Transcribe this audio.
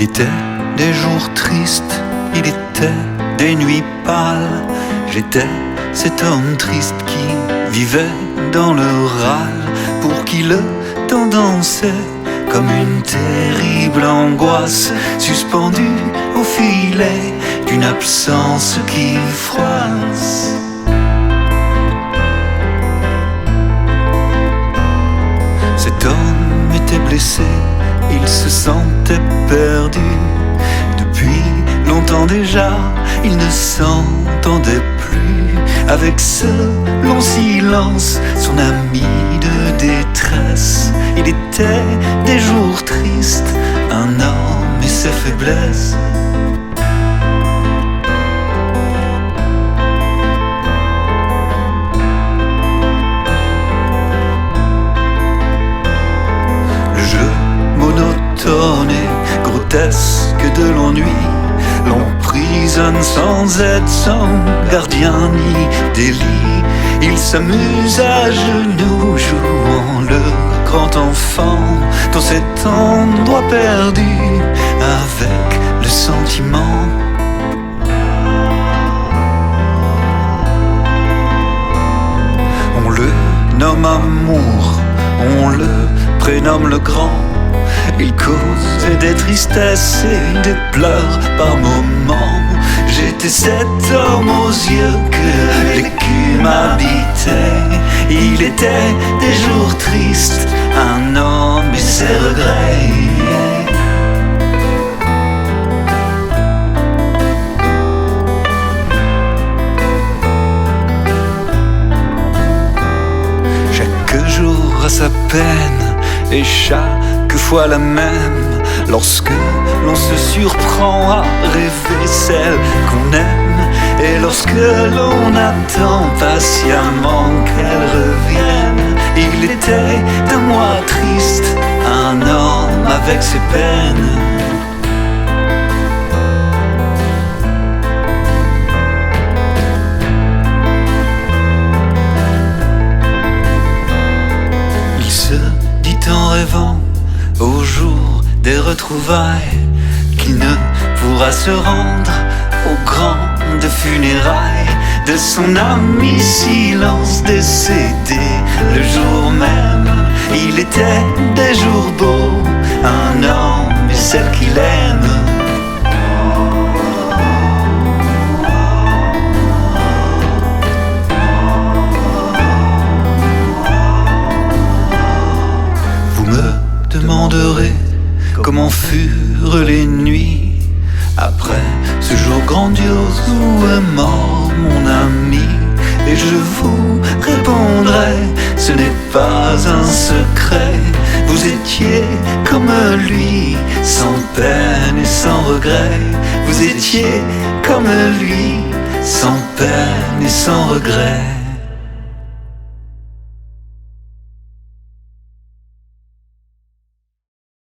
était des jours tristes, il était des nuits pâles. J'étais cet homme triste qui vivait dans le râle, pour qui le temps dansait comme une terrible angoisse, suspendue au filet d'une absence qui froisse. Cet homme était blessé, il se sentait perdu. Depuis longtemps déjà, il ne s'entendait plus avec ce long silence, son ami de détresse. Il était des jours tristes, un homme et ses faiblesses. Le jeu monotone et grotesque de l'ennui l'emprisonne sans aide, sans gardien ni délit. Il s'amuse à genoux, jouant le grand enfant dans cet endroit perdu avec le sentiment. On le nomme amour, on le prénomme le grand. Il causait des tristesses et des pleurs par moments. J'étais cet homme aux yeux que l'écume habitait. Il était des jours tristes, un homme et ses regrets. Chaque jour a sa peine et chaque fois la même, lorsque l'on se surprend à rêver celle qu'on aime, et lorsque l'on attend patiemment qu'elle revienne. Il était un moi triste, un homme avec ses peines. Il se dit en rêvant au jour des retrouvailles qu'il ne pourra se rendre aux grandes funérailles de son ami silence décédé le jour même. Il était des jours beaux, un homme et celle qu'il aime. Vous me demanderez comment furent les nuits après ce jour grandiose où est mort mon ami. Et je vous répondrai, ce n'est pas un secret. Vous étiez comme lui, sans peine et sans regret. Vous étiez comme lui, sans peine et sans regret.